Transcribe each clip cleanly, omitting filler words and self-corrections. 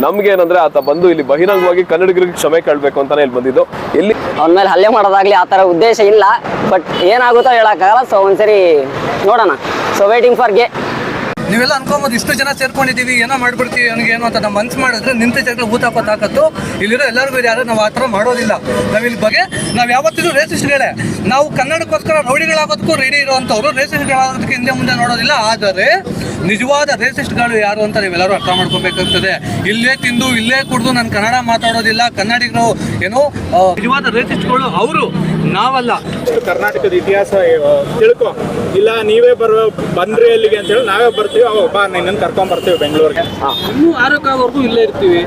ನಮ್ಗೆ ಏನಂದ್ರೆ ಆತ ಬಂದು ಇಲ್ಲಿ ಬಹಿರಂಗವಾಗಿ ಕನ್ನಡಿಗರಿಗೆ ಕ್ಷಮೆ ಕೇಳಬೇಕು ಅಂತಾನೆ ಇಲ್ಲಿ ಬಂದಿದ್ದು. ಇಲ್ಲಿ ಅವನ ಮೇಲೆ ಹಲ್ಲೆ ಮಾಡೋದಾಗ್ಲಿ ಆ ತರ ಉದ್ದೇಶ ಇಲ್ಲ, ಬಟ್ ಏನಾಗುತ್ತೋ ಹೇಳಕ್ಕಾಗಲ್ಲ. ಸೊ ಒಂದ್ಸರಿ ನೋಡೋಣ. ಸೊ ವೇಟಿಂಗ್ ಫಾರ್ ಗೆ. ನೀವೆಲ್ಲ ಅನ್ಕೊಂಬೋದು ಇಷ್ಟು ಜನ ಸೇರ್ಕೊಂಡಿದ್ದೀವಿ, ಏನೋ ಮಾಡ್ಬಿಡ್ತೀವಿ ನನಗೆ ಏನೋ ಅಂತ. ನಮ್ಮ ಮನ್ಸು ಮಾಡಿದ್ರೆ ನಿಂತ ಜಾಗ ಊತಪ್ಪ ತಾಕತ್ತು ಇಲ್ಲಿರೋ ಎಲ್ಲರಿಗೂ ಯಾರು ನಾವು ಆ ಥರ ಮಾಡೋದಿಲ್ಲ. ನಾವಿಲ್ಲಿ ಬಗ್ಗೆ ನಾವು ಯಾವತ್ತಿಗೂ ರೇಸಿಸ್ಟ್ಗಳೇ. ನಾವು ಕನ್ನಡಕ್ಕೋಸ್ಕರ ರೌಡಿಗಳಾಗೋದಕ್ಕೂ ರೆಡಿ ಇರುವಂಥವ್ರು ರೇಸಿಸ್ಟ್ಗಳಾಗೋದಕ್ಕೆ ಹಿಂದೆ ಮುಂದೆ ನೋಡೋದಿಲ್ಲ. ಆದರೆ ನಿಜವಾದ ರೇಸಿಸ್ಟ್ಗಳು ಯಾರು ಅಂತ ನೀವೆಲ್ಲರೂ ಅರ್ಥ ಮಾಡ್ಕೋಬೇಕಾಗ್ತದೆ. ಇಲ್ಲೇ ತಿಂದು ಇಲ್ಲೇ ಕುಡಿದು ನಾನು ಕನ್ನಡ ಮಾತಾಡೋದಿಲ್ಲ, ಕನ್ನಡಿಗರು ಏನೋ ನಿಜವಾದ ರೇಸಿಸ್ಟ್ಗಳು ಅವರು, ನಾವಲ್ಲ. ಕರ್ನಾಟಕದ ಇತಿಹಾಸ ತಿಳ್ಕೊ, ಇಲ್ಲ ನೀವೇ ಬಂದ್ರಿ ಅಲ್ಲಿಗೆ ಅಂತೇಳಿ ನಾವೇ ಬರ್ತೀವಿ. ಬಾ ನಿನ್ನನ್ನು ಕರ್ಕೊಂಡ್ ಬರ್ತೀವಿ ಬೆಂಗಳೂರಿಗೆ. ಇನ್ನೂ ಆರೋಗ್ಯವರೆಗೂ ಇಲ್ಲೇ ಇರ್ತೀವಿ.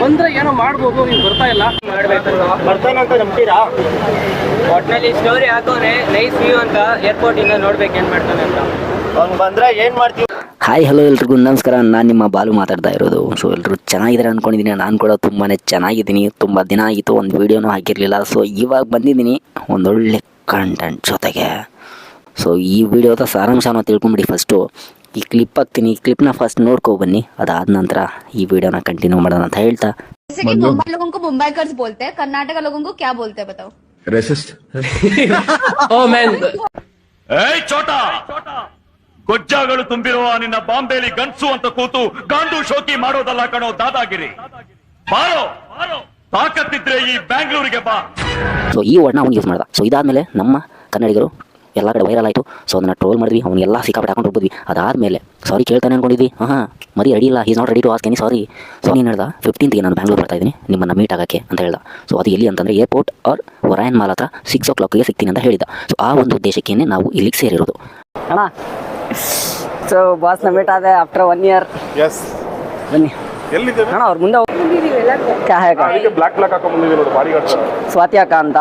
ಬಂದ್ರೆ ಏನೋ ಮಾಡ್ಬೋದು, ನೀವು ಬರ್ತಾ ಇಲ್ಲ. ಬರ್ತಾನಂತ ನಂಬ್ತೀರಾ? ಒಟ್ಟಿನಲ್ಲಿ ಸ್ಟೋರಿ ಹಾಕೋರೆ ನೈಸ್ ವ್ಯೂ ಅಂತ ಏರ್ಪೋರ್ಟ್ ಇಂದ ನೋಡ್ಬೇಕು ಏನ್ ಮಾಡ್ತಾನೆ ಅಂತ. ಅವ್ನು ಬಂದ್ರೆ ಏನ್ ಮಾಡ್ತೀವಿ. ಹಾಯ್ ಹಲೋ ಎಲ್ರಿಗೂ ನಮಸ್ಕಾರ. ನಾನು ನಿಮ್ಮ ಬಾಲು ಮಾತಾಡ್ತಾ ಇರೋದು. ಸೊ ಎಲ್ಲರೂ ಚೆನ್ನಾಗಿದ್ದಾರೆ ಅಂದ್ಕೊಂಡಿದ್ದೀನಿ. ನಾನು ಕೂಡ ತುಂಬಾ ಚೆನ್ನಾಗಿದ್ದೀನಿ. ತುಂಬ ದಿನ ಆಗಿತ್ತು ಒಂದು ವೀಡಿಯೋನೂ ಹಾಕಿರಲಿಲ್ಲ. ಸೊ ಇವಾಗ ಬಂದಿದ್ದೀನಿ ಒಂದೊಳ್ಳೆ ಕಂಟೆಂಟ್ ಜೊತೆಗೆ. ಸೊ ಈ ವಿಡಿಯೋದ ಸಾರಾಂಶನ ತಿಳ್ಕೊಂಬಿಡಿ. ಫಸ್ಟು ಈ ಕ್ಲಿಪ್ ಹಾಕ್ತೀನಿ, ಈ ಕ್ಲಿಪ್ನ ಫಸ್ಟ್ ನೋಡ್ಕೊ ಬನ್ನಿ. ಅದಾದ ನಂತರ ಈ ವಿಡಿಯೋನ ಕಂಟಿನ್ಯೂ ಮಾಡೋಣ ಅಂತ ಹೇಳ್ತಾ. जैसे कि मुंबई लोगों को मुंबईकर्स बोलते हैं, कर्नाटक लोगों को क्या बोलते हैं बताओ? रेसिस्ट। ಓ ಮ್ಯಾನ್, ಏಯ್ ಚೋಟಾ, ಗೊಜ್ಜಾಗಳು ತುಂಬಿರುವ ನಿನ್ನ ಬಾಂಬೆಲಿ ಗನ್ಸು ಅಂತ ಕೂತು ಗಾಂಡು ಶೋಕಿ ಮಾಡೋದಲ್ಲ ಕಣೋ ದಾದಾಗಿರಿ. ಬಾರೋ ತಾಕತ್ತಿದ್ರೆ ಈ ಬ್ಯಾಂಗ್ಳೂರಿಗೆ ಬಾ. ಸೊ ಈ ವರ್ಡ್ನ ಅವ್ನು ಯೂಸ್ ಮಾಡ್ದ. ಸೊ ಇದಾದ್ಮೇಲೆ ನಮ್ಮ ಕನ್ನಡಿಗರು ಎಲ್ಲ ಕಡೆ ವೈರಲ್ ಆಯಿತು. ಸೊ ಅದನ್ನು ಟ್ರೋಲ್ ಮಾಡಿದ್ವಿ, ಅವನ್ನೆಲ್ಲ ಸಿಕ್ಕಾಪಟ್ಟೆ ಹಾಕೊಂಡು ಹೋಗ್ಬಿದ್ವಿ. ಅದಾದಮೇಲೆ ಸಾರಿ ಕೇಳ್ತಾನೆ ಅಂದ್ಕೊಂಡಿದ್ವಿ. ಮರಿ ರೆಡಿ ಇಲ್ಲ, is not ready to ask any ಸಾರಿ. ಸೊ ನೀನು ಹೇಳ್ದ 15ಗೆ ನಾನು ಬ್ಯಾಂಗ್ಳೂರ್ ಬರ್ತಾ ಇದ್ದೀನಿ ನಿಮ್ಮನ್ನು ಮೀಟ್ ಆಗೋಕ್ಕೆ ಅಂತ ಹೇಳ್ದ. ಸೊ ಅದು ಎಲ್ಲಿ ಅಂತಂದರೆ ಏರ್ಪೋರ್ಟ್ ಆರ್ ಒರಾಯನ್ ಮಾಲ್ ಹತ್ರ 6 o'clock ಸಿಗ್ತೀನಿ ಅಂತ ಹೇಳಿದ. ಸೊ ಆ ಒಂದು ಉದ್ದೇಶಕ್ಕೇ ನಾವು ಇಲ್ಲಿಗೆ ಸೇರಿರೋದು. ಅಣ್ಣ, ಸೊ ಬಾಸ್ನ ಮೀಟ್ ಆದೆ ಆಫ್ಟರ್ 1 year. ಎಸ್, ಬನ್ನಿ. ಎಲ್ಲಿದ್ದೇವೆ ಅಣ್ಣ ಅವ್ರ ಮುಂದೆ ಬ್ಲಾಕ್ ಹಾಕೊಂಡ್ ಬಂದಿದ್ದೀವಿ ನೋಡಿ, ಬಾಡಿ ಗಾರ್ಡ್ ಸ್ವಾತಿ ಅಕ್ಕ ಅಂತ.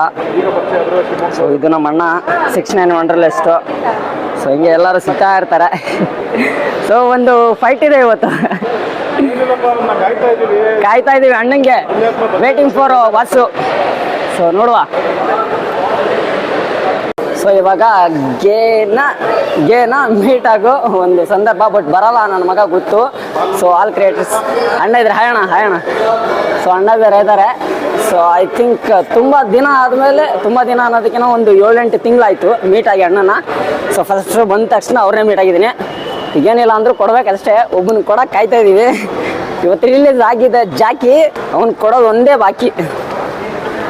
ಸೊ ಇದು ನಮ್ಮ ಅಣ್ಣ 69 ವಂಡರ್ಲಿಸ್ಟು. ಸೊ ಹಿಂಗೆ ಎಲ್ಲರೂ ಸಿಗ್ತಾ ಇರ್ತಾರೆ. ಸೊ ಒಂದು ಫೈಟ್ ಇದೆ ಇವತ್ತು, ಕಾಯ್ತಾ ಇದ್ದೀವಿ ಅಣ್ಣಂಗೆ. Waiting for Vasu. ಸೊ ನೋಡುವ. ಸೊ ಇವಾಗ ಗೇನ ಮೀಟ್ ಆಗೋ ಒಂದು ಸಂದರ್ಭ, ಬಟ್ ಬರಲ್ಲ ನನ್ನ ಮಗ ಗೊತ್ತು. ಸೊ ಆಲ್ ಕ್ರಿಯೇಟರ್ಸ್ ಅಣ್ಣ ಇದ್ರೆ ಹಾಯಣ. ಸೊ ಅಣ್ಣ ಬೇರೆ ಇದ್ದಾರೆ. ಸೊ ಐ ಥಿಂಕ್ ತುಂಬ ದಿನ ಆದಮೇಲೆ, ತುಂಬ ದಿನ ಅನ್ನೋದಕ್ಕಿಂತ ಒಂದು 7-8 ತಿಂಗಳಾಯಿತು ಮೀಟ್ ಆಗಿ ಅಣ್ಣನ. ಸೊ ಫಸ್ಟ್ ಬಂದ ತಕ್ಷಣ ಅವ್ರನ್ನೇ ಮೀಟ್ ಆಗಿದ್ದೀನಿ. ಈಗೇನಿಲ್ಲ ಅಂದರೂ ಕೊಡ್ಬೇಕಷ್ಟೇ, ಒಬ್ಬನ ಕೊಡೋಕೆ ಕಾಯ್ತಾ ಇದ್ದೀವಿ. ಇವತ್ತು ರಿಲೀಸ್ ಆಗಿದೆ ಜಾಕಿ, ಅವ್ನು ಕೊಡೋದು ಒಂದೇ ಬಾಕಿ.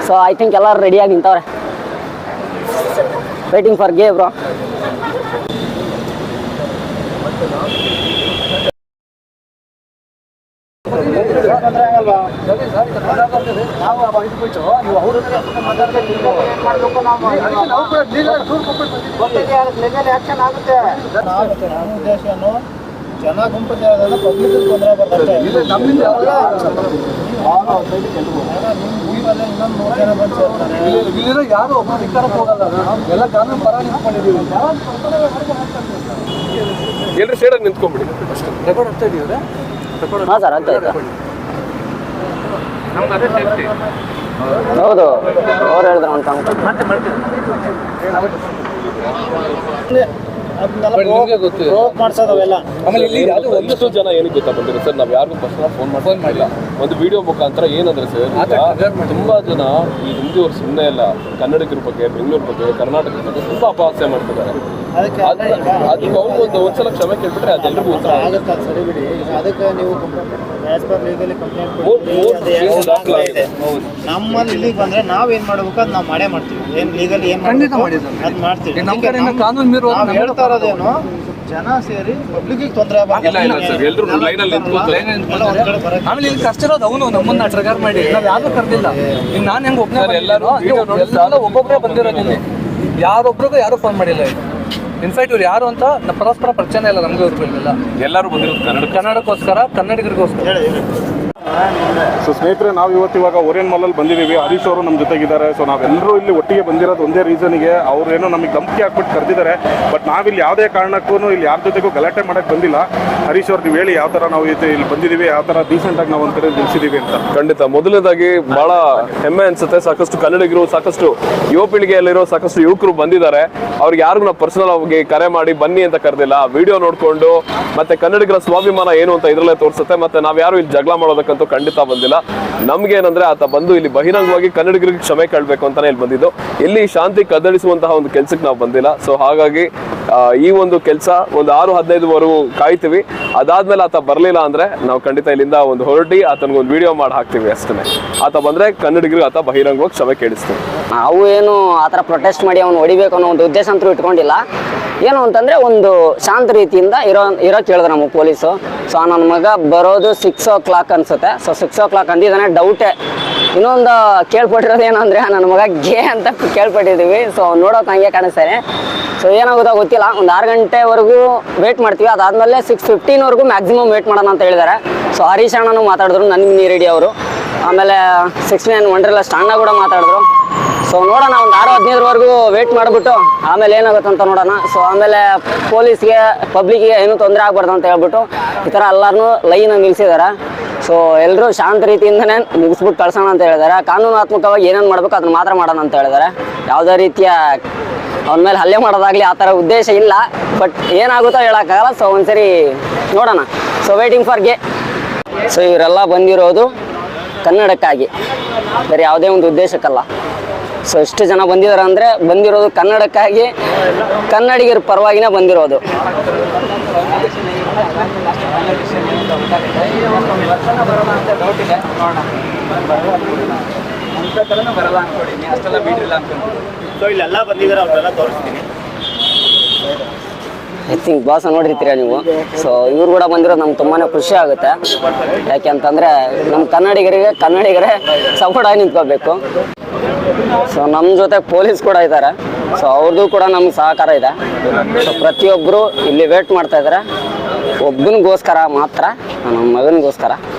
ಸೊ ಐ ಥಿಂಕ್ ಎಲ್ಲರೂ ರೆಡಿಯಾಗಿ ನಿಂತವ್ರೆ. ವೇಟಿಂಗ್ ಫಾರ್ ಗೇ ಬ್ರೋ. ಜನ ಗುಂಪು ಪಬ್ಲಿಕ್ ತೊಂದರೆ ಬರ್ತದೆ. ಇನ್ನೊಂದು 3 ಜನ ಬಂದು ಸೇರ್ತಾರೆ. ಇಲ್ಲಿರೋ ಯಾರು ಒಬ್ಬ ನಿಂತರಕ್ಕೆ ಹೋಗಲ್ಲ, ಎಲ್ಲ ಕಾನೂನು ಪರ ನಿಂತ್ಕೊಂಡಿದ್ದೀವಿ. ಎಲ್ಲರೂ ಸೈಡಾಗಿ ನಿಂತ್ಕೊಂಡ್ಬಿಡಿ. ರೆಕಾರ್ಡ್ ಆಗ್ತಾ ಇದೆಯಾ? ಹಾಂ ಸರ್, ಆಗ್ತಾ ಇದೆ. ನಮ್ಗೆ ಅದೇ ಸೇಫ್ಟಿ. ಹೌದು, ಅವ್ರು ಹೇಳಿದ್ರೆ ಅಂತ ಮತ್ತೆ ಮಾಡ್ತೀವಿ. ಮಾಡ್ಸೋದವೆಲ್ಲ. ಆಮೇಲೆ ಇಲ್ಲಿ ಒಂದಷ್ಟು ಜನ ಏನಕ್ಕೆ ಗೊತ್ತಾ ಬಂದಿರೋ ಸರ್, ನಾವು ಯಾರಿಗೂ ಪರ್ಸನಲ್ ಫೋನ್ ಮಾಡಿಲ್ಲ. ಒಂದು ವಿಡಿಯೋ ಮುಖಾಂತರ ಏನಂದ್ರೆ ಸರ್, ತುಂಬಾ ಜನ ಈ ಹಿಂದಿಯವರು ಸುಮ್ಮನೆ ಇಲ್ಲ, ಕನ್ನಡಿಗರ ಬಗ್ಗೆ, ಬೆಂಗಳೂರು ಬಗ್ಗೆ, ಕರ್ನಾಟಕದ ಬಗ್ಗೆ ತುಂಬಾ ಅಪಹಾಸ್ಯ ಮಾಡ್ತಿದ್ದಾರೆ. ಅದಕ್ಕೆ ಅವ್ರಿಗೊಂದು ಒಂದ್ಸಲ ಕ್ಷಮೆ ಕೇಳ್ಬಿಟ್ರೆ ಅದೆಲ್ಲರಿಗೂ ಉತ್ತರ ಆಗುತ್ತೆ. ಸರಿ ಬಿಡಿ, ಅದಕ್ಕೆ ನೀವು ಆಸ್ ಪರ್ ಲೀಗಲಿ ಕಂಪ್ಲೇಂಟ್ ನಮ್ಮಲ್ಲಿ ಇಲ್ಲಿಗೆ ಬಂದ್ರೆ ನಾವೇನ್ ಮಾಡ್ಬೇಕು ಅದು ನಾವು ಮಾಡೇ ಮಾಡ್ತೀವಿ. ಏನ್ ಲೀಗಲಿ ಏನ್ ಖಂಡಿತ ಅದು ಮಾಡ್ತೀವಿ. ನಮ್ಮ ಕಡೆಯಿಂದ ಕಾನೂನು ಮೀರುವ ಹೇಳ್ತಾ ಇರೋದೇನು, ಜನ ಸೇರಿ ಪಬ್ಲಿಕ್ ತೊಂದರೆ ಆಮೇಲೆ ಇಲ್ಲಿ ಕಷ್ಟಿರೋದು ಅವನು ನಮ್ಮನ್ನ ಟ್ರಿಗರ್ ಮಾಡಿ, ನಾವ್ ಯಾರು ಕರ್ದಿಲ್ಲ. ಇನ್ನು ನಾನು ಹೆಂಗ್ ಒಬ್ಬನೇ, ಎಲ್ಲರೂ ಒಬ್ಬೊಬ್ಬರೇ ಬಂದಿರೋದು. ಇಲ್ಲಿ ಯಾರೊಬ್ರಿಗೂ ಯಾರು ಫೋನ್ ಮಾಡಿಲ್ಲ. ಇನ್ಫ್ಯಾಕ್ಟ್ ಇವ್ರು ಯಾರು ಅಂತ ಪರಸ್ಪರ ಪರಿಚಯ ಇಲ್ಲ ನಮ್ಗೆ. ಇವ್ರಿಲ್ಲ, ಎಲ್ಲರೂ ಬಂದಿರೋದು ಕನ್ನಡಕ್ಕೋಸ್ಕರ, ಕನ್ನಡಿಗರಿಗೋಸ್ಕರ. ಸೊ ಸ್ನೇಹಿತರೆ, ನಾವು ಇವಾಗ ಓರಿಯನ್ ಮಾಲಲ್ಲಿ ಬಂದಿದ್ದೀವಿ. ಹರೀಶ್ ಅವರು ನಮ್ಮ ಜೊತೆಗಿದ್ದಾರೆ. ಸೊ ನಾವೆಲ್ಲರೂ ಇಲ್ಲಿ ಒಟ್ಟಿಗೆ ಬಂದಿರೋದು ಒಂದೇ ರೀಸನ್ಗೆ. ಅವ್ರೇನೋ ನಮಗೆ ಧಮಕಿ ಹಾಕ್ಬಿಟ್ಟು ಕರೆದಿದ್ದಾರೆ. ಬಟ್ ನಾವಿಲ್ಲಿ ಯಾವುದೇ ಕಾರಣಕ್ಕೂ ಇಲ್ಲಿ ಯಾರ ಜೊತೆಗೂ ಗಲಾಟೆ ಮಾಡೋಕ್ಕೆ ಬಂದಿಲ್ಲ. ಹರೀಶ್ ಅವ್ರು ನೀವು ಹೇಳಿ ಯಾವ ಥರ ನಾವು ಇಲ್ಲಿ ಬಂದಿದ್ದೀವಿ, ಯಾವ ಥರ ಡೀಸೆಂಟಾಗಿ ನಾವು ಒಂದು ಕಡೆ ನಿಲ್ಸಿದ್ದೀವಿ ಅಂತ. ಖಂಡಿತ. ಮೊದಲನೇದಾಗಿ ಬಹಳ ಹೆಮ್ಮೆ ಅನ್ಸುತ್ತೆ. ಸಾಕಷ್ಟು ಕನ್ನಡಿಗರು, ಸಾಕಷ್ಟು ಯುವ ಪೀಳಿಗೆಯಲ್ಲಿರೋ ಸಾಕಷ್ಟು ಯುವಕರು ಬಂದಿದ್ದಾರೆ. ಅವ್ರಿಗೆ ಯಾರಿಗೂ ನಾವು ಪರ್ಸನಲ್ ಆಗಿ ಕರೆ ಮಾಡಿ ಬನ್ನಿ ಅಂತ ಕರೆದಿಲ್ಲ. ವಿಡಿಯೋ ನೋಡ್ಕೊಂಡು ಮತ್ತೆ ಕನ್ನಡಿಗರ ಸ್ವಾಭಿಮಾನ ಏನು ಅಂತ ಇದ್ರಲ್ಲೇ ತೋರಿಸುತ್ತೆ. ಮತ್ತೆ ನಾವ್ ಯಾರು ಇಲ್ಲಿ ಜಗಳ ಮಾಡೋದಕ್ಕಂತೂ ಖಂಡಿತ ಬಂದಿಲ್ಲ. ನಮ್ಗೆ ಏನಂದ್ರೆ ಆತ ಬಂದು ಇಲ್ಲಿ ಬಹಿರಂಗವಾಗಿ ಕನ್ನಡಿಗರಿಗೆ ಕ್ಷಮೆ ಕೇಳಬೇಕು ಅಂತಾನೆ ಇಲ್ಲಿ ಬಂದಿದ್ದು. ಇಲ್ಲಿ ಶಾಂತಿ ಕದಡಿಸುವಂತಹ ಒಂದು ಕೆಲ್ಸಕ್ಕೆ ನಾವು ಬಂದಿಲ್ಲ. ಸೊ ಹಾಗಾಗಿ ಈ ಒಂದು ಕೆಲಸ ಒಂದು 6:15ವರೆಗೂ ಕಾಯ್ತೀವಿ. ಅದಾದ್ಮೇಲೆ ಆತ ಬರ್ಲಿಲ್ಲ ಅಂದ್ರೆ ನಾವು ಖಂಡಿತ ಇಲ್ಲಿಂದ ಒಂದು ಹೊರಟಿ ಆತನಿಗೊಂದು ವಿಡಿಯೋ ಮಾಡಿ ಹಾಕ್ತಿವಿ ಅಷ್ಟೇ. ಆತ ಬಂದ್ರೆ ಕನ್ನಡಿಗರಿಗೆ ಆತ ಬಹಿರಂಗವಾಗಿ ಕ್ಷಮೆ ಕೇಳಿಸ್ತೀವಿ. ನಾವು ಏನು ಆ ಥರ ಪ್ರೊಟೆಸ್ಟ್ ಮಾಡಿ ಅವ್ನು ಹೊಡಿಬೇಕು ಅನ್ನೋ ಒಂದು ಉದ್ದೇಶ ಅಂತೂ ಇಟ್ಕೊಂಡಿಲ್ಲ. ಏನು ಅಂತಂದರೆ ಒಂದು ಶಾಂತ ರೀತಿಯಿಂದ ಇರೋಕ್ಕೆ ಹೇಳಿದ್ರು ನಮಗೆ ಪೊಲೀಸು. ಸೊ ನನ್ನ ಮಗ ಬರೋದು 6 o'clock ಅನಿಸುತ್ತೆ. So 6 o'clock ಅಂದಿದ್ದಾನೆ, ಡೌಟೇ. ಇನ್ನೊಂದು ಕೇಳ್ಪಟ್ಟಿರೋದು ಏನಂದರೆ ನನ್ನ ಮಗ ಗೇ ಅಂತ ಕೇಳ್ಪಟ್ಟಿದ್ದೀವಿ. ಸೊ ನೋಡೋಕೆ ಹಂಗೆ ಕಾಣಿಸ್ತಾರೆ. ಸೊ ಏನಾಗುತ್ತೋ ಗೊತ್ತಿಲ್ಲ. ಒಂದು 6 ಗಂಟೆವರೆಗೂ ವೇಟ್ ಮಾಡ್ತೀವಿ. ಅದಾದಮೇಲೆ 6:15ವರೆಗೂ ಮ್ಯಾಕ್ಸಿಮಮ್ ವೇಟ್ ಮಾಡೋಣ ಅಂತ ಹೇಳಿದ್ದಾರೆ. ಸೊ ಹರೀಶ್ ಅಣ್ಣನೂ ಮಾತಾಡಿದ್ರು, ನನಗೆ ನೀರೆಡಿ ಅವರು. ಆಮೇಲೆ 69 ವಂಡರ್ಲಸ್ಟ್ ಅಣ್ಣ ಕೂಡ ಮಾತಾಡಿದ್ರು. ಸೊ ನೋಡೋಣ, ಒಂದು 6:15ವರೆಗೂ ವೇಟ್ ಮಾಡಿಬಿಟ್ಟು ಆಮೇಲೆ ಏನಾಗುತ್ತೆ ಅಂತ ನೋಡೋಣ. ಸೊ ಆಮೇಲೆ ಪೊಲೀಸ್ಗೆ, ಪಬ್ಲಿಕ್ಗೆ ಏನೂ ತೊಂದರೆ ಆಗ್ಬಾರ್ದು ಅಂತ ಹೇಳ್ಬಿಟ್ಟು ಈ ಥರ ಎಲ್ಲರನ್ನೂ ಲೈನ್ ನಿಲ್ಲಿಸಿದ್ದಾರೆ. ಸೊ ಎಲ್ಲರೂ ಶಾಂತ ರೀತಿಯಿಂದನೇ ಮುಗಿಸ್ಬಿಟ್ಟು ಕಳ್ಸೋಣ ಅಂತ ಹೇಳಿದ್ದಾರೆ. ಕಾನೂನಾತ್ಮಕವಾಗಿ ಏನೇನು ಮಾಡಬೇಕು ಅದನ್ನು ಮಾತ್ರ ಮಾಡೋಣ ಅಂತ ಹೇಳಿದ್ದಾರೆ. ಯಾವುದೇ ರೀತಿಯ ಅವನ ಮೇಲೆ ಹಲ್ಲೆ ಮಾಡೋದಾಗಲಿ ಆ ಥರ ಉದ್ದೇಶ ಇಲ್ಲ. ಬಟ್ ಏನಾಗುತ್ತೋ ಹೇಳೋಕ್ಕಾಗಲ್ಲ. ಸೊ ಒಂದ್ಸರಿ ನೋಡೋಣ. ಸೊ ವೇಟಿಂಗ್ ಫಾರ್ ಗೆ. ಸೊ ಇವರೆಲ್ಲ ಬಂದಿರೋದು ಕನ್ನಡಕ್ಕಾಗಿ, ಬೇರೆ ಯಾವುದೇ ಒಂದು ಉದ್ದೇಶಕ್ಕಲ್ಲ. ಸೊ ಎಷ್ಟು ಜನ ಬಂದಿದ್ದಾರೆ ಅಂದರೆ ಬಂದಿರೋದು ಕನ್ನಡಕ್ಕಾಗಿ, ಕನ್ನಡಿಗರ ಪರವಾಗಿನೇ ಬಂದಿರೋದು. ಸೊ ಇಲ್ಲೆಲ್ಲ ಬಂದಿದ್ದಾರೆ, ಅವ್ರನ್ನೆಲ್ಲ ತೋರಿಸ್ತೀನಿ. ಐ ಥಿಂಕ್ ಬಾಸ್ ನೋಡಿರ್ತೀರ ನೀವು. ಸೊ ಇವ್ರು ಕೂಡ ಬಂದಿರೋದು ನಮ್ಗೆ ತುಂಬಾ ಖುಷಿ ಆಗುತ್ತೆ. ಯಾಕೆಂತಂದರೆ ನಮ್ಮ ಕನ್ನಡಿಗರೇ ಸಪೋರ್ಟ್ ಆಗಿ ನಿಂತ್ಕೋಬೇಕು. ಸೊ ನಮ್ಮ ಜೊತೆ ಪೊಲೀಸ್ ಕೂಡ ಇದ್ದಾರೆ. ಸೊ ಅವ್ರದ್ದು ಕೂಡ ನಮ್ಗೆ ಸಹಕಾರ ಇದೆ. ಸೊ ಪ್ರತಿಯೊಬ್ಬರು ಇಲ್ಲಿ ವೇಟ್ ಮಾಡ್ತಾ ಇದ್ದಾರೆ ಒಬ್ಬನಿಗೋಸ್ಕರ ಮಾತ್ರ, ನಮ್ಮ ಮಗನಿಗೋಸ್ಕರ.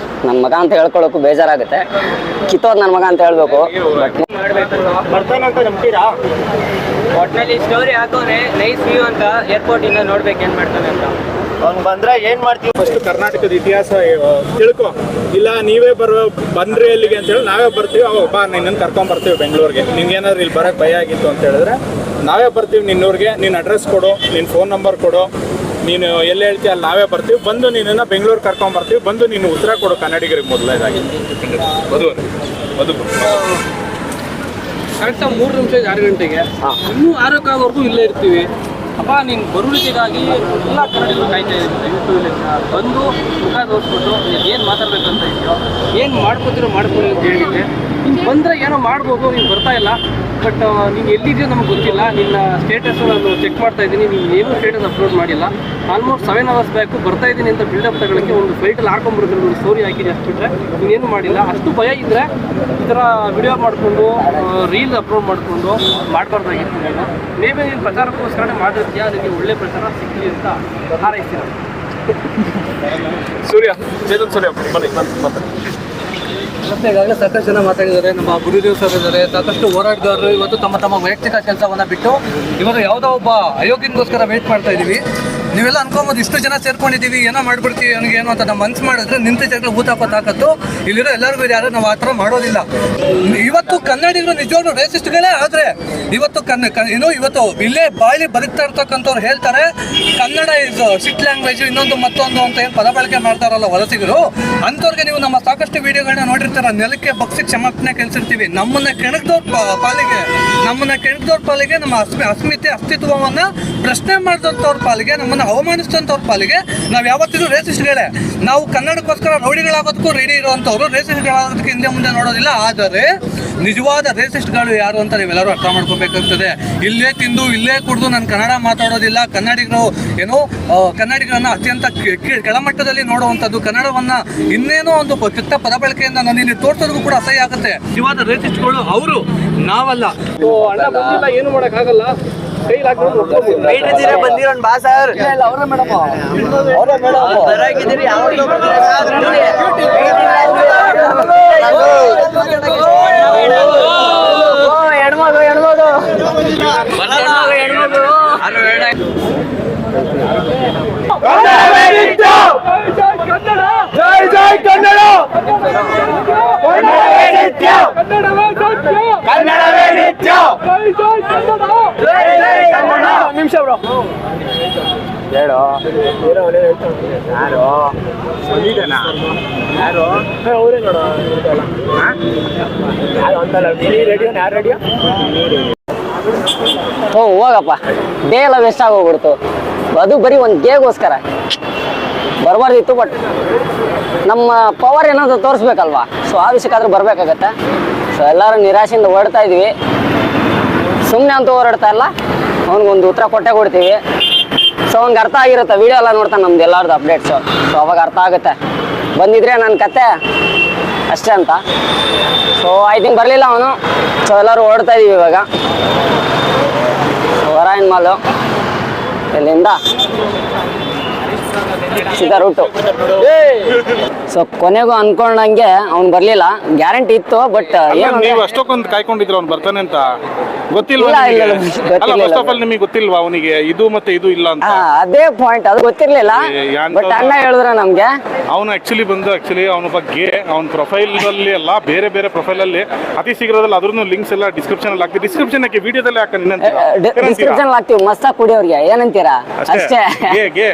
ನನ್ನ ಮಗ ಅಂತ ಹೇಳ್ಕೊಳ್ಳೋಕ್ಕೂ ಬೇಜಾರಾಗುತ್ತೆ. ಕಿತ್ತೋದು ನನ್ನ ಮಗ ಅಂತ ಹೇಳ್ಬೇಕು. ಒಟ್ನಲ್ಲಿ ಸ್ಟೋರಿ ಹಾಕೋನೆ ನೈಸ್ ವ್ಯೂ ಅಂತ ಏರ್ಪೋರ್ಟ್ ಇಂದ ನೋಡ್ಬೇಕು ಏನ್ ಮಾಡ್ತಾನೆ ಅಂತ. ಅವ್ನು ಬಂದ್ರೆ ಏನ್ ಮಾಡ್ತೀವಿ? ಫಸ್ಟ್ ಕರ್ನಾಟಕದ ಇತಿಹಾಸ ತಿಳ್ಕೊ. ಇಲ್ಲ ನೀವೇ ಬಂದ್ರಿ ಅಲ್ಲಿಗೆ ಅಂತ ಹೇಳಿ ನಾವೇ ಬರ್ತೀವಿ. ಬಾ ನಿನ್ನನ್ನು ಕರ್ಕೊಂಡ್ ಬರ್ತೀವಿ ಬೆಂಗಳೂರಿಗೆ. ನಿನ್ಗೇನಾದ್ರು ಇಲ್ಲಿ ಬರೋಕ್ಕೆ ಭಯ ಆಗಿತ್ತು ಅಂತ ಹೇಳಿದ್ರೆ ನಾವೇ ಬರ್ತೀವಿ ನಿನ್ನೂರಿಗೆ. ನಿನ್ನ ಅಡ್ರೆಸ್ ಕೊಡು, ನಿನ್ನ ಫೋನ್ ನಂಬರ್ ಕೊಡು, ನೀನು ಎಲ್ಲಿ ಹೇಳ್ತೀವಿ ಅಲ್ಲಿ ನಾವೇ ಬರ್ತೀವಿ. ಬಂದು ನಿನ್ನನ್ನು ಬೆಂಗಳೂರು ಕರ್ಕೊಂಡ್ ಬರ್ತೀವಿ. ಬಂದು ನೀನು ಉತ್ತರ ಕೊಡು ಕನ್ನಡಿಗರಿಗೆ ಮೊದಲನೇದಾಗಿ. ಕರೆಕ್ಟಾಗಿ 3 ನಿಮಿಷ 6 ಗಂಟೆಗೆ ಇನ್ನೂ 6 ಇಲ್ಲೇ ಇರ್ತೀವಿ. ಅಪ್ಪ ನೀನು ಬರುವಿಕೆಗಾಗಿ ಎಲ್ಲ ಕನ್ನಡಿಗರು ಕಾಯ್ತಾ ಇದ್ದೀವಿ. ದಯವಿಟ್ಟು ಇಲ್ಲಿ ಬಂದು ಮುಖ ತೋರಿಸ್ಬಿಟ್ಟು ನೀನು ಏನು ಮಾತಾಡ್ಬೇಕಂತ ಇದೆಯೋ, ಏನು ಮಾಡ್ಕೋತಿರೋ ಮಾಡ್ಕೊಳ್ಳಿ ಅಂತ ಹೇಳಿದ್ದೆ. ನೀನು ಬಂದರೆ ಏನೋ ಮಾಡ್ಬೋದು, ನೀನು ಬರ್ತಾ ಇಲ್ಲ. ಬಟ್ ನೀನು ಎಲ್ಲಿದೆಯೋ ನಮಗೆ ಗೊತ್ತಿಲ್ಲ. ನಿನ್ನ ಸ್ಟೇಟಸ್ಸು ನಾನು ಚೆಕ್ ಮಾಡ್ತಾ ಇದ್ದೀನಿ, ನೀನು ಏನೂ ಸ್ಟೇಟಸ್ ಅಪ್ಲೋಡ್ ಮಾಡಿಲ್ಲ. ಆಲ್ಮೋಸ್ಟ್ 7 hours ಬ್ಯಾಕು ಬರ್ತಾ ಇದ್ದೀನಿ ಅಂತ ಬಿಲ್ಡಪ್ ತಗೊಳ್ಳೋಕ್ಕೆ ಒಂದು ಫ್ಲೈಟಲ್ಲಿ ಹಾಕೊಂಡ್ಬಿಡ್ತಾರೆ, ಒಂದು ಸ್ಟೋರಿ ಹಾಕಿದೆ. ಅಷ್ಟು ಬಿಟ್ಟರೆ ನೀನೇನು ಮಾಡಿಲ್ಲ. ಅಷ್ಟು ಭಯ ಇದ್ದರೆ ಈ ಥರ ವಿಡಿಯೋ ಮಾಡಿಕೊಂಡು ರೀಲ್ ಅಪ್ಲೋಡ್ ಮಾಡಿಕೊಂಡು ಮಾಡಬಾರ್ದಾಗಿತ್ತು. ನೀನು ಮೇಬಿ ನೀನು ಪ್ರಚಾರಕ್ಕೋಸ್ಕರನೇ ಮಾಡಿರ್ತೀಯಾ, ನಿನಗೆ ಒಳ್ಳೆ ಪ್ರಚಾರ ಸಿಗಲಿ ಅಂತ ಹಾರೈಸ್ತೀನಿ. ಚೇತನ್ ಸೂರ್ಯ ಬನ್ನಿ ಮತ್ತೆ. ಮತ್ತೆ ಈಗಾಗಲೇ ಸಾಕಷ್ಟು ಜನ ಮಾತಾಡಿದ್ದಾರೆ. ನಮ್ಮ ಗುರುದೇವ್ ಸರ್ ಇದ್ದಾರೆ, ಸಾಕಷ್ಟು ಹೋರಾಟಗಾರರು ಇವತ್ತು ತಮ್ಮ ವೈಯಕ್ತಿಕ ಕೆಲಸವನ್ನು ಬಿಟ್ಟು ಇವತ್ತು ಯಾವುದೋ ಒಬ್ಬ ಅಯೋಗ್ಯನಿಗೋಸ್ಕರ ವೇಟ್ ಮಾಡ್ತಾ ಇದ್ದೀವಿ. ನೀವೆಲ್ಲ ಅನ್ಕೊಂಬೋದು ಇಷ್ಟು ಜನ ಸೇರ್ಕೊಂಡಿದ್ದೀವಿ, ಏನೋ ಮಾಡ್ಬಿಡ್ತೀವಿ ನನಗೆ ಏನೋ ಅಂತ ನಮ್ಮ ಮನ್ಸು ಮಾಡಿದ್ರೆ ನಿಂತ ಜಾಗದಲ್ಲಿ ಊತಾಪ ತಾಕತ್ತು ಇಲ್ಲಿರೋ ಎಲ್ಲರಿಗೂ ಯಾರು ನಾವು ಆ ಥರ ಮಾಡೋದಿಲ್ಲ. ಇವತ್ತು ಕನ್ನಡಿಗರು ನಿಜವಾಗ್ಲೂ ರೇಸಿಸ್ಟ್ಗಳೇ. ಆದರೆ ಇವತ್ತು ಇವತ್ತು ಇಲ್ಲೇ ಬಾಳಿ ಬದುಕ್ತಾ ಇರ್ತಕ್ಕಂಥವ್ರು ಹೇಳ್ತಾರೆ ಕನ್ನಡ ಇಸ್ ಸಿಟ್ ಲ್ಯಾಂಗ್ವೇಜ್, ಇನ್ನೊಂದು ಮತ್ತೊಂದು ಅಂತ ಏನು ಪದ ಬಳಕೆ ಮಾಡ್ತಾರಲ್ಲ ವಲಸಿಗರು, ಅಂಥವ್ರಿಗೆ ನೀವು ನಮ್ಮ ಸಾಕಷ್ಟು ವಿಡಿಯೋಗಳನ್ನ ನೋಡಿರ್ತಾರೆ. ನೆಲಕ್ಕೆ ಬಗ್ಸಿ ಕ್ಷಮಾಪಣೆ ಕಲಿಸಿರ್ತೀವಿ. ನಮ್ಮನ್ನ ಕೆಣಕ್ದವ್ರ ಪಾಲಿಗೆ ನಮ್ಮ ಅಸ್ಮಿತೆ ಅಸ್ತಿತ್ವವನ್ನು ಪ್ರಶ್ನೆ ಮಾಡಿದಂಥವ್ರ ಪಾಲಿಗೆ, ನಮ್ಮನ್ನು ಅವಮಾನಿಸಿದಂಥವ್ರ ಪಾಲಿಗೆ ನಾವು ಯಾವತ್ತಿಗೂ ರೇಸಿಸ್ಟ್ಗಳೇ. ನಾವು ಕನ್ನಡಕ್ಕೋಸ್ಕರ ರೌಡಿಗಳಾಗೋದಕ್ಕೂ ರೆಡಿ ಇರುವಂಥವ್ರು ರೇಸಿಸ್ಟ್ಗಳಾಗೋದಕ್ಕೆ ಹಿಂದೆ ಮುಂದೆ ನೋಡೋದಿಲ್ಲ. ಆದರೆ ನಿಜವಾದ ರೇಸಿಸ್ಟ್ಗಳು ಯಾರು ಅಂತ ನೀವೆಲ್ಲರೂ ಅರ್ಥ ಮಾಡ್ಕೋಬೇಕಾಗ್ತದೆ. ಇಲ್ಲೇ ತಿಂದು ಇಲ್ಲೇ ಕುಡಿದು ನಾನು ಕನ್ನಡ ಮಾತಾಡೋದಿಲ್ಲ, ಕನ್ನಡಿಗರನ್ನ ಅತ್ಯಂತ ಕೆಳಮಟ್ಟದಲ್ಲಿ ನೋಡುವಂಥದ್ದು, ಕನ್ನಡವನ್ನು ಇನ್ನೇನೋ ಒಂದು ಕೆಟ್ಟ ಪದ ಬಳಕೆಯಿಂದ ನಾನು ಇಲ್ಲಿ ತೋರಿಸೋದಕ್ಕೂ ಕೂಡ ಅಸಹ್ಯ ಆಗುತ್ತೆ. ನಿಜವಾದ ರೇಸಿಸ್ಟ್ಗಳು ಅವರು, ನಾವಲ್ಲ. ಅಣ್ಣ ಬಂದಿಲ್ಲ, ಏನು ಮಾಡೋಕ್ಕಾಗಲ್ಲ. ಬಂದಿರೋಣ ಬಾ ಸರ್. ಅವರೇ ಮೇಡಮ್ ಹೆಣ್ಮಗು ಹೆಣ್ಮಗು ನಿಮಿಷ ಬ್ರೋ ಹೇಳು ಯಾರು ಸುನೀಲನಾ ಯಾರು ಅವರೇ ನೋಡ ಯಾರು ಅಂತಲ್ಲ ರೇಡಿಯೋ ಯಾರು ರೇಡಿಯೋ ಓ ಹೋಗಪ್ಪ ಡೇ ಎಲ್ಲ ವೇಸ್ಟ್ ಆಗೋಗ್ಬಿಡ್ತು. ಅದು ಬರೀ ಒಂದು ಗೇಗೋಸ್ಕರ ಬರಬಾರ್ದಿತ್ತು. ಬಟ್ ನಮ್ಮ ಪವರ್ ಏನಾದರೂ ತೋರಿಸ್ಬೇಕಲ್ವಾ, ಸೊ ಆ ವಿಷಯಕ್ಕಾದ್ರೂ ಬರಬೇಕಾಗತ್ತೆ. ಸೊ ಎಲ್ಲರೂ ನಿರಾಶೆಯಿಂದ ಹೊರಡ್ತಾ ಇದ್ವಿ, ಸುಮ್ಮನೆ ಅಂತೂ ಹೊರಡ್ತಾ ಇಲ್ಲ, ಅವ್ನಿಗೊಂದು ಉತ್ತರ ಕೊಟ್ಟೆ ಕೊಡ್ತೀವಿ. ಸೊ ಅವ್ನಿಗೆ ಅರ್ಥ ಆಗಿರುತ್ತೆ, ವಿಡಿಯೋ ಎಲ್ಲ ನೋಡ್ತಾನೆ ನಮ್ದು ಎಲ್ಲರದ್ದು ಅಪ್ಡೇಟ್ಸು. ಸೊ ಅವಾಗ ಅರ್ಥ ಆಗುತ್ತೆ, ಬಂದಿದ್ರೆ ನನ್ನ ಕತೆ ಅಷ್ಟೇ ಅಂತ. ಸೊ ಐ ಥಿಂಕ್ ಬರಲಿಲ್ಲ ಅವನು. ಸೊ ಎಲ್ಲರೂ ಹೊರಡ್ತಾ ಇದೀವಿ ಇವಾಗ ವರಾಯನ್ ಮಾಲು. ಇಲ್ಲಿಂದ ಸೀದಾ ರೂಟು. ಸೊ ಕೊನೆಗೂ ಅನ್ಕೊಂಡಂಗೆ ಅವ್ನು ಬರ್ಲಿಲ್ಲ, ಗ್ಯಾರಂಟಿ ಇತ್ತು. ಬಟ್ ಏನು ನೀವು ಅಷ್ಟೊಂದು ಕಾಯ್ಕೊಂಡಿದ್ರು ಅವ್ನು ಬರ್ತಾನೆ ಅಂತ ಗೊತ್ತಿಲ್ವಾ ಇಲ್ಲ, ನಿಮಗೆ? ಇಲ್ಲ, ಗೊತ್ತಿರ್ಲಿಲ್ಲ. ಅಲ್ಲ, ಫಸ್ಟ್ ಆಫ್ ಆಲ್ ನಿಮಗೆ ಗೊತ್ತಿಲ್ವಾ ಅವನಿಗೆ ಇದು ಮತ್ತೆ ಇದು ಇಲ್ಲ ಅಂತ? ಅದೇ ಪಾಯಿಂಟ್, ಅದು ಗೊತ್ತಿರ್ಲಿಲ್ಲ. ಬಟ್ ಅಣ್ಣ ಹೇಳಿದ್ರೆ ನಮ್ಗೆ ಅವನು ಆಕ್ಚುಲಿ ಅವನೊಬ್ಬ ಗೇ. ಅವನ ಪ್ರೊಫೈಲ್ ಅಲ್ಲಿ ಅಲ್ಲ, ಬೇರೆ ಬೇರೆ ಪ್ರೊಫೈಲ್ ಅಲ್ಲಿ ಅತಿ ಶೀಘ್ರದಲ್ಲಿ ಅದ್ರೂ ಲಿಂಕ್ಸ್ ಎಲ್ಲ ಡಿಸ್ಕ್ರಿಪ್ಷನ್ ಅಲ್ಲಿ ಹಾಕ್ತೀವಿ. ಡಿಸ್ಕ್ರಿಪ್ಷನ್ ಹಾಕಿ ವಿಡಿಯೋದಲ್ಲಿ ಹಾಕ ಡಿಸ್ಕ್ರಿಪ್ಷನ್ ಹಾಕ್ತಿವಿ. ಮಸ್ತಾಗಿ ಕುಡಿಯೋರಿಗೆ ಏನಂತೀರಾ? ಅಷ್ಟೇ. ಗೇ